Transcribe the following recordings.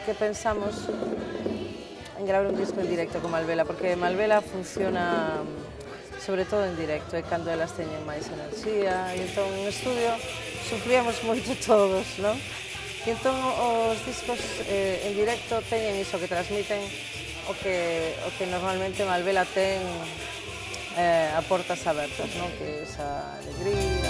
que pensamos en gravar un disco en directo con Malvela, porque Malvela funciona sobre todo en directo, é cando elas teñen máis enerxía, e entón en estudio sufríamos moito todos, non? E entón os discos en directo teñen iso que transmiten o que normalmente Malvela ten a portas abertas, non? Que é esa alegría.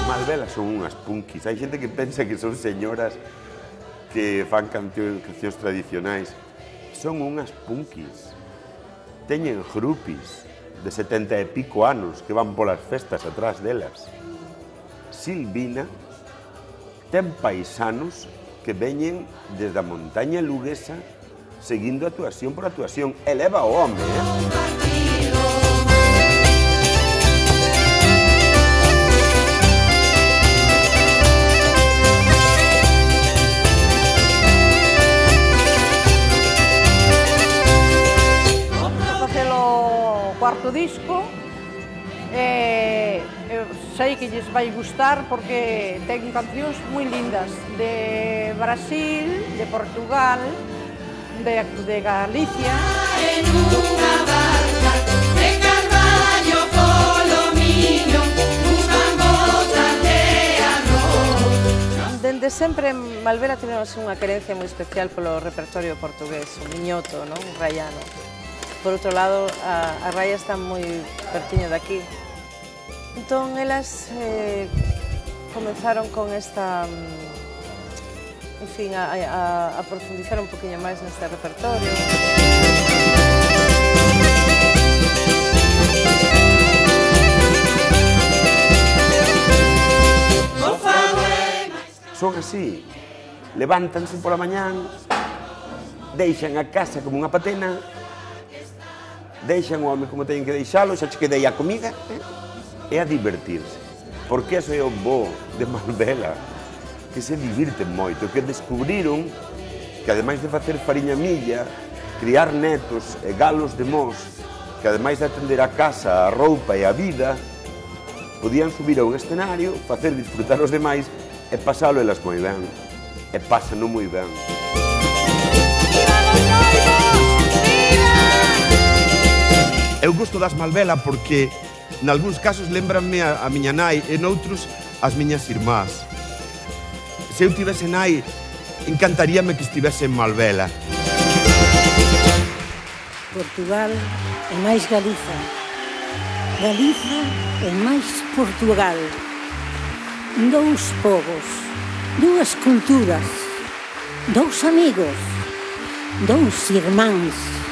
Malvela son unhas punkis. Hai xente que pensa que son señoras que fan cancións tradicionais. Son unhas punkis. Teñen grupis de 70 e pico anos que van polas festas atrás delas. Silvina ten paisanos que veñen desde a montaña luguesa seguindo actuación por actuación. Eleva o home, Cuarto disco, sei que lles vai gustar porque ten cancións moi lindas de Brasil, de Portugal, de Galicia. En unha barca de Carballo polo Miño, buscan botas de arroz. Dende sempre Malvela tivemos unha querencia moi especial polo repertorio portugués, o miñoto, non? O raiano. Por outro lado, a raia está moi pertiño de aquí. Entón, elas comenzaron con esta... En fin, a profundizar un poquinho máis neste repertorio. Son así. Levántanse pola mañán, deixan a casa como unha patena, deixan o home como teñen que deixalo, xa che quedei a comida, e a divertirse. Porque eso é o bo de Malvela, que se divirten moito, que descubriron que ademais de facer fariña milla, criar netos e galos de mos, que ademais de atender a casa, a roupa e a vida, podían subir a un escenario, facer disfrutar os demais e pasalo elas moi ben. E pásano moi ben. Eu gosto das Malvela porque nalgúns casos lembranme a miña nai e noutros as miñas irmás. Se eu tivese nai, encantaríame que estivese en Malvela. Portugal e máis Galiza. Galiza e máis Portugal. Dous povos, dúas culturas, dous amigos, dous irmáns.